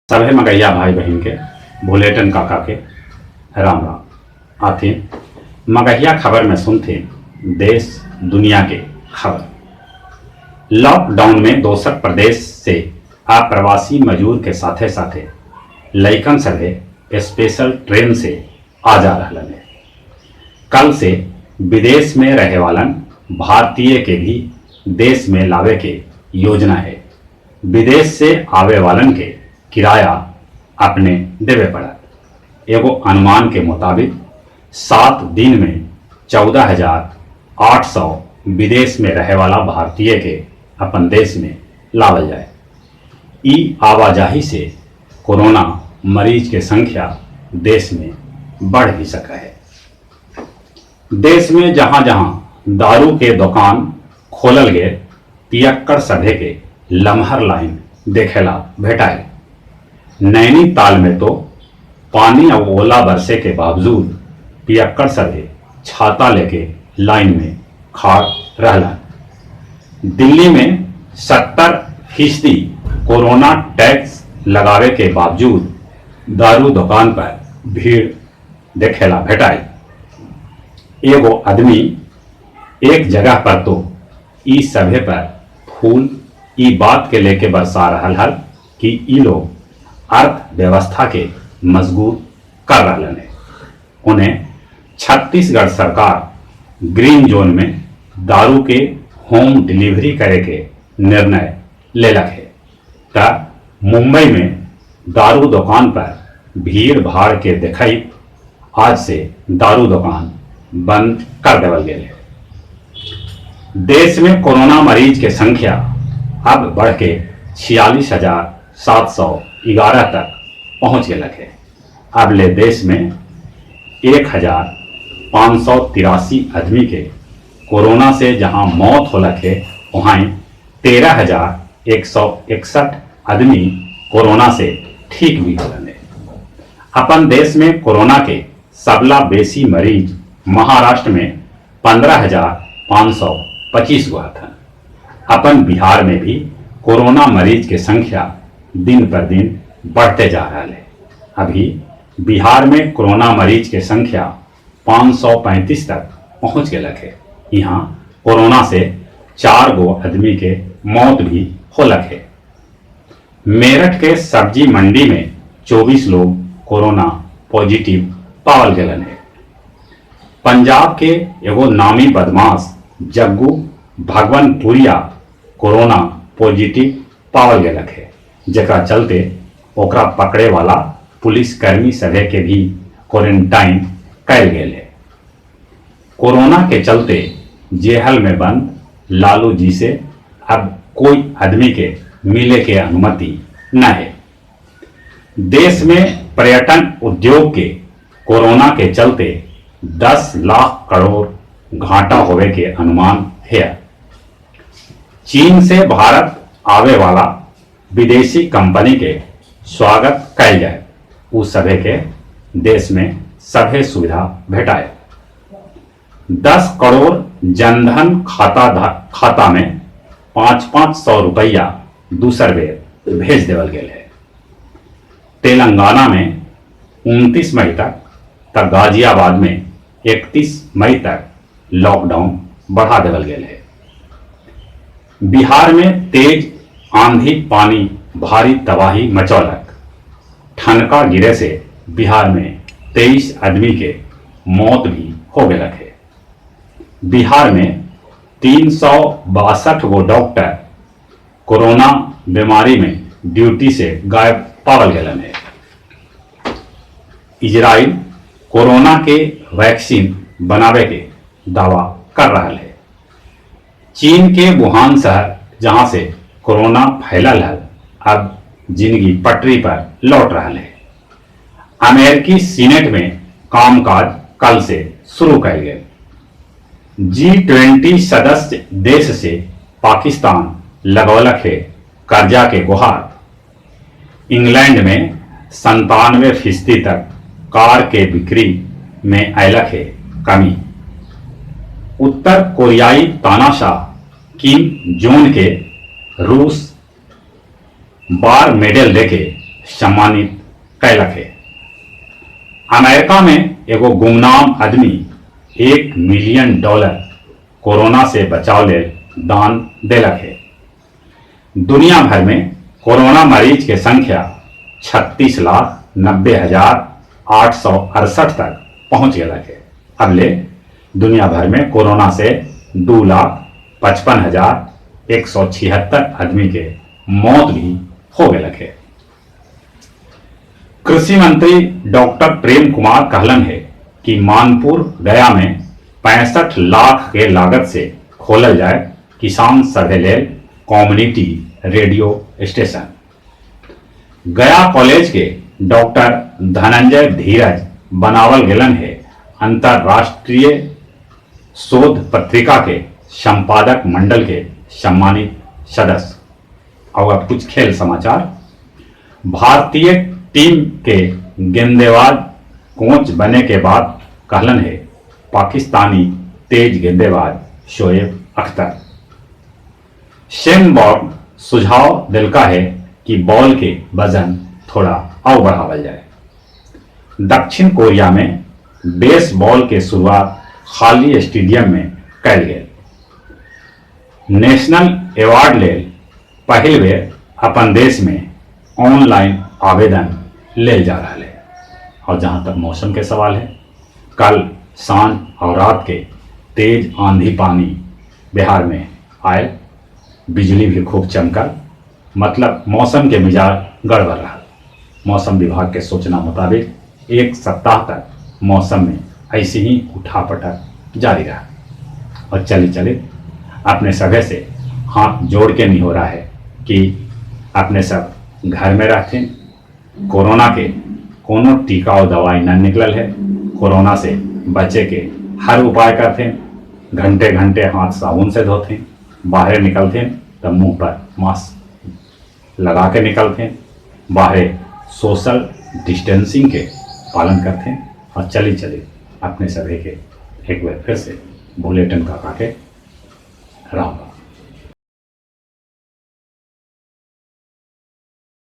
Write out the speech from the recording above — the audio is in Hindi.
सभे मगैया भाई बहन के भुलेटन काका के राम राम आते मगहिया खबर में सुनते देश दुनिया के खबर। लॉकडाउन में दोसर प्रदेश से अप्रवासी मजदूर के साथे साथे लइकन सभे स्पेशल ट्रेन से आ जा रहा है। कल से विदेश में रहे वालन भारतीय के भी देश में लावे के योजना है। विदेश से आवे वालन के किराया अपने देवे पड़त। एगो अनुमान के मुताबिक 7 दिन में 14,800 विदेश में रहे वाला भारतीय के अपन देश में लावल जाए। ई आवाजाही से कोरोना मरीज के संख्या देश में बढ़ भी सका है। देश में जहां जहां दारू के दुकान खोलल गए पियक्कड़ सभे के लम्हर लाइन देखेला भेटाए। नैनीताल में तो पानी और ओला बरसे के बावजूद पियक्कड़ सभे छाता लेके लाइन में खड़ा रहला। दिल्ली में 70% कोरोना टैक्स लगावे के बावजूद दारू दुकान पर भीड़ देखेला भेटाए। एगो आदमी एक जगह पर तो ई सभे पर फूल ई बात के लेके बरसा रहल हल कि ई लोग अर्थव्यवस्था के मजबूत कर रहे हैं। उन्हें छत्तीसगढ़ सरकार ग्रीन जोन में दारू के होम डिलीवरी करे के निर्णय ले रखे। मुंबई में दारू दुकान पर भीड़ भाड़ के देखई आज से दारू दुकान बंद कर देवल गए। देश में कोरोना मरीज के संख्या अब बढ़ के 46,711 तक पहुंच गए है। अब ले देश में 1,583 आदमी के कोरोना से जहां मौत हो लगे वहां 13,161 आदमी कोरोना से ठीक भी हो लगे। अपन देश में कोरोना के सबला बेसी मरीज महाराष्ट्र में 15,525 हुआ था। अपन बिहार में भी कोरोना मरीज की संख्या दिन पर दिन बढ़ते जा रहा है। अभी बिहार में कोरोना मरीज की संख्या 535 तक पहुंच गए है। यहाँ कोरोना से 4 गो आदमी के मौत भी हो लगे। मेरठ के सब्जी मंडी में 24 लोग कोरोना पॉजिटिव पावल गए हैं। पंजाब के एगो नामी बदमाश जग्गू भगवानपुरिया कोरोना पॉजिटिव पावल गए है, जरा चलते ओकरा पकड़े वाला पुलिसकर्मी सभे के भी क्वारंटाइन कैल गए है। कोरोना के चलते जेहल में बंद लालू जी से अब कोई आदमी के मिले के अनुमति न है। देश में पर्यटन उद्योग के कोरोना के चलते 10 लाख करोड़ घाटा होवे के अनुमान है। चीन से भारत आवे वाला विदेशी कंपनी के स्वागत कैल जाए। उस सभे के देश में सभे सुविधा भेटाए। 10 करोड़ जनधन खाता में 500 रुपया दूसर बेर भेज देवल गए है। तेलंगाना में 29 मई तक गाजियाबाद में 31 मई तक लॉकडाउन बढ़ा देवल गए है। बिहार में तेज आंधी पानी भारी तबाही मचौलक। ठनका गिरे से बिहार में 23 आदमी के मौत भी हो गए है। बिहार में 362 गो डॉक्टर कोरोना बीमारी में ड्यूटी से गायब पावल गए हैं। इजराइल कोरोना के वैक्सीन बनावे के दावा कर रहा है। चीन के वुहान शहर जहां से कोरोना फैलल है अब जिंदगी पटरी पर लौट रहा है। अमेरिकी सीनेट में कामकाज कल से शुरू कर गए। G20 सदस्य देश से पाकिस्तान लगौलक है कर्जा के गुहार। इंग्लैंड में 97% तक कार के बिक्री में अयलक है कमी। उत्तर कोरियाई तानाशाह किम जोंग के रूस बार मेडल देके सम्मानित कैलक है। अमेरिका में एगो गुमनाम आदमी $1 मिलियन कोरोना से बचाव ले दान देलक है। दुनिया भर में कोरोना मरीज के संख्या 36,90,868 तक पहुंच गया है। अब ले दुनिया भर में कोरोना से 2,55,176 आदमी के मौत भी हो गए है। कृषि मंत्री डॉक्टर प्रेम कुमार कहलन है कि मानपुर गया में 65 लाख के लागत से खोलल जाए किसान सभे लेल कम्युनिटी रेडियो स्टेशन। गया कॉलेज के डॉक्टर धनंजय धीरज बनावल गेलन है अंतरराष्ट्रीय शोध पत्रिका के संपादक मंडल के सम्मानित सदस्य। और अब कुछ खेल समाचार। भारतीय टीम के गेंदबाज कोच बने के बाद कहलन है पाकिस्तानी तेज गेंदबाज शोएब अख्तर। शेन बॉर्न सुझाव दिलका है कि बॉल के वजन थोड़ा और बढ़ावल जाए। दक्षिण कोरिया में बेसबॉल के शुरुआत खाली स्टेडियम में कैल गए। नेशनल अवार्ड ले पहल बेर अपन देश में ऑनलाइन आवेदन ले जा रहा है। और जहां तक मौसम के सवाल है, कल सांझ और रात के तेज आंधी पानी बिहार में आए, बिजली भी खूब चमकल, मतलब मौसम के मिजाज गड़बड़ रहा। मौसम विभाग के सूचना मुताबिक एक सप्ताह तक मौसम में ऐसे ही उठापटक जारी रहा। और चले अपने सभे से हाथ जोड़ के नहीं हो रहा है कि अपने सब घर में रहते। कोरोना के कोनो टीका और दवाई न निकलल है। कोरोना से बचे के हर उपाय करते, घंटे घंटे हाथ साबुन से धोते, बाहर निकलते तो मुंह पर मास्क लगा के निकलते, बाहर सोशल डिस्टेंसिंग के पालन करते। और चली अपने सभी के एक बार फिर से बुलेटिन का काके राम।